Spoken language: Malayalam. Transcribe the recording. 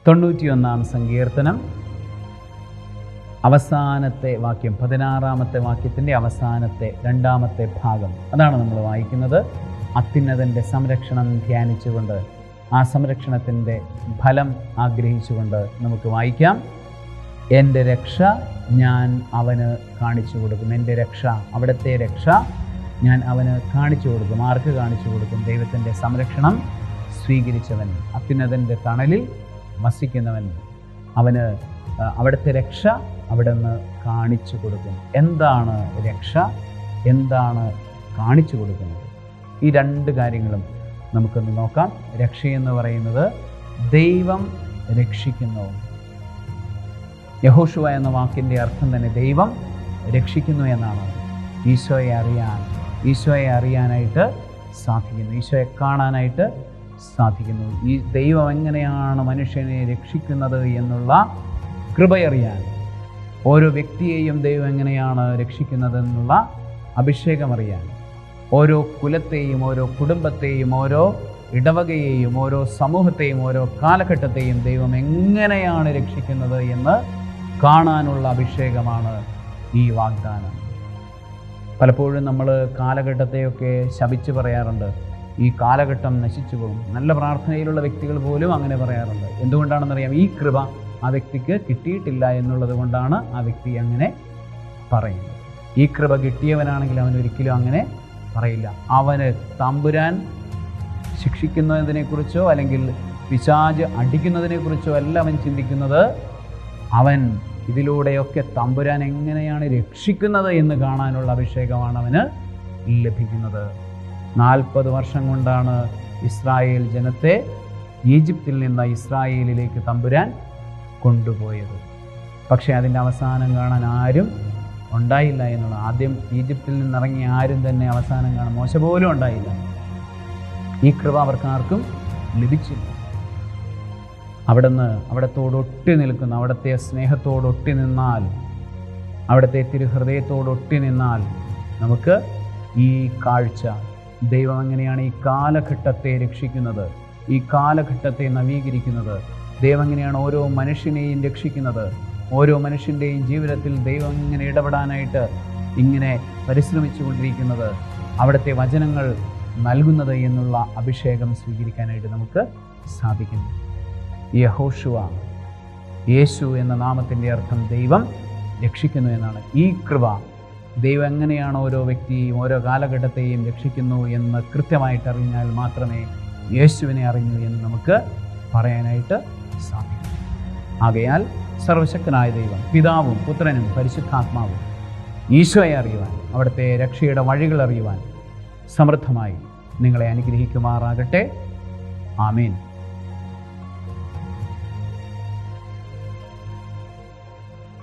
91 സങ്കീർത്തനം അവസാനത്തെ വാക്യം, 16 വാക്യത്തിൻ്റെ അവസാനത്തെ 2 ഭാഗം, അതാണ് നമ്മൾ വായിക്കുന്നത്. അത്യുന്നതൻ്റെ സംരക്ഷണം ധ്യാനിച്ചുകൊണ്ട്, ആ സംരക്ഷണത്തിൻ്റെ ഫലം ആഗ്രഹിച്ചുകൊണ്ട് നമുക്ക് വായിക്കാം. എൻ്റെ രക്ഷ ഞാൻ അവന് കാണിച്ചു കൊടുക്കും. എൻ്റെ രക്ഷ, അവിടുത്തെ രക്ഷ ഞാൻ അവന് കാണിച്ചു കൊടുക്കും. ആർക്ക് കാണിച്ചു കൊടുക്കും? ദൈവത്തിൻ്റെ സംരക്ഷണം സ്വീകരിച്ചവൻ, അത്യുന്നതൻ്റെ തണലിൽ വസിക്കുന്നവൻ, അവന് അവിടുത്തെ രക്ഷ അവിടെ നിന്ന് കാണിച്ചു കൊടുക്കും. എന്താണ് രക്ഷ? എന്താണ് കാണിച്ചു കൊടുക്കുന്നത്? ഈ 2 കാര്യങ്ങളും നമുക്കൊന്ന് നോക്കാം. രക്ഷയെന്ന് പറയുന്നത് ദൈവം രക്ഷിക്കുന്നു. യഹോശുവ എന്ന വാക്കിൻ്റെ അർത്ഥം തന്നെ ദൈവം രക്ഷിക്കുന്നു എന്നാണ്. ഈശോയെ അറിയാനായിട്ട് സാധിക്കുന്നു, ഈശോയെ കാണാനായിട്ട് സാധിക്കുന്നു. ഈ ദൈവം എങ്ങനെയാണ് മനുഷ്യനെ രക്ഷിക്കുന്നത് എന്നുള്ള കൃപയറിയാൻ, ഓരോ വ്യക്തിയെയും ദൈവം എങ്ങനെയാണ് രക്ഷിക്കുന്നതെന്നുള്ള അഭിഷേകം അറിയാൻ, ഓരോ കുലത്തെയും ഓരോ കുടുംബത്തെയും ഓരോ ഇടവകയെയും ഓരോ സമൂഹത്തെയും ഓരോ കാലഘട്ടത്തെയും ദൈവം എങ്ങനെയാണ് രക്ഷിക്കുന്നത് എന്ന് കാണാനുള്ള അഭിഷേകമാണ് ഈ വാഗ്ദാനം. പലപ്പോഴും നമ്മൾ കാലഘട്ടത്തെയൊക്കെ ശപിച്ച് പറയാറുണ്ട്, ഈ കാലഘട്ടം നശിച്ചു പോകും. നല്ല പ്രാർത്ഥനയിലുള്ള വ്യക്തികൾ പോലും അങ്ങനെ പറയാറുണ്ട്. എന്തുകൊണ്ടാണെന്നറിയാം? ഈ കൃപ ആ വ്യക്തിക്ക് കിട്ടിയിട്ടില്ല എന്നുള്ളത് കൊണ്ടാണ് ആ വ്യക്തി അങ്ങനെ പറയുന്നത്. ഈ കൃപ കിട്ടിയവനാണെങ്കിൽ അവൻ ഒരിക്കലും അങ്ങനെ പറയില്ല. അവന് തമ്പുരാൻ ശിക്ഷിക്കുന്നതിനെക്കുറിച്ചോ അല്ലെങ്കിൽ പിശാച് അടിക്കുന്നതിനെക്കുറിച്ചോ അല്ല അവൻ ചിന്തിക്കുന്നത്. അവൻ ഇതിലൂടെയൊക്കെ തമ്പുരാൻ എങ്ങനെയാണ് രക്ഷിക്കുന്നത് എന്ന് കാണാനുള്ള അഭിഷേകമാണ് അവന് ലഭിക്കുന്നത്. 40 വർഷം കൊണ്ടാണ് ഇസ്രായേൽ ജനത്തെ ഈജിപ്തിൽ നിന്ന് ഇസ്രായേലിലേക്ക് തമ്പുരാൻ കൊണ്ടുപോയത്. പക്ഷേ അതിൻ്റെ അവസാനം കാണാൻ ആരും ഉണ്ടായില്ല എന്നുള്ള. ആദ്യം ഈജിപ്തിൽ നിന്നിറങ്ങിയ ആരും തന്നെ അവസാനം കാണാൻ, മോശ പോലും ഉണ്ടായില്ല. ഈ കൃപ അവർക്കാർക്കും ലഭിച്ചില്ല. അവിടത്തോടൊട്ടി നിൽക്കുന്ന, അവിടുത്തെ സ്നേഹത്തോടൊട്ടി നിന്നാൽ, അവിടുത്തെ തിരുഹൃദയത്തോടൊട്ടി നിന്നാൽ നമുക്ക് ഈ കാഴ്ച, ദൈവം എങ്ങനെയാണ് ഈ കാലഘട്ടത്തെ രക്ഷിക്കുന്നത്, ഈ കാലഘട്ടത്തെ നവീകരിക്കുന്നത്, ദൈവം എങ്ങനെയാണ് ഓരോ മനുഷ്യനെയും രക്ഷിക്കുന്നത്, ഓരോ മനുഷ്യൻ്റെയും ജീവിതത്തിൽ ദൈവം ഇങ്ങനെ ഇടപെടാനായിട്ട് ഇങ്ങനെ പരിശ്രമിച്ചു കൊണ്ടിരിക്കുന്നത്, അവിടുത്തെ വചനങ്ങൾ നൽകുന്നത് എന്നുള്ള അഭിഷേകം സ്വീകരിക്കാനായിട്ട് നമുക്ക് സാധിക്കുന്നു. യഹോശുവ, യേശു എന്ന നാമത്തിൻ്റെ അർത്ഥം ദൈവം രക്ഷിക്കുന്നു എന്നാണ്. ഈ കൃപ ദൈവം എങ്ങനെയാണ് ഓരോ വ്യക്തിയെയും ഓരോ കാലഘട്ടത്തെയും രക്ഷിക്കുന്നു എന്ന് കൃത്യമായിട്ട് അറിഞ്ഞാൽ മാത്രമേ യേശുവിനെ അറിഞ്ഞു എന്ന് നമുക്ക് പറയാനായിട്ട് സാധിക്കും. ആകയാൽ സർവശക്തനായ ദൈവം, പിതാവും പുത്രനും പരിശുദ്ധാത്മാവും ഈശോയെ അറിയുവാൻ, അവിടുത്തെ രക്ഷയുടെ വഴികൾ അറിയുവാൻ സമൃദ്ധമായി നിങ്ങളെ അനുഗ്രഹിക്കുമാറാകട്ടെ. ആമേൻ.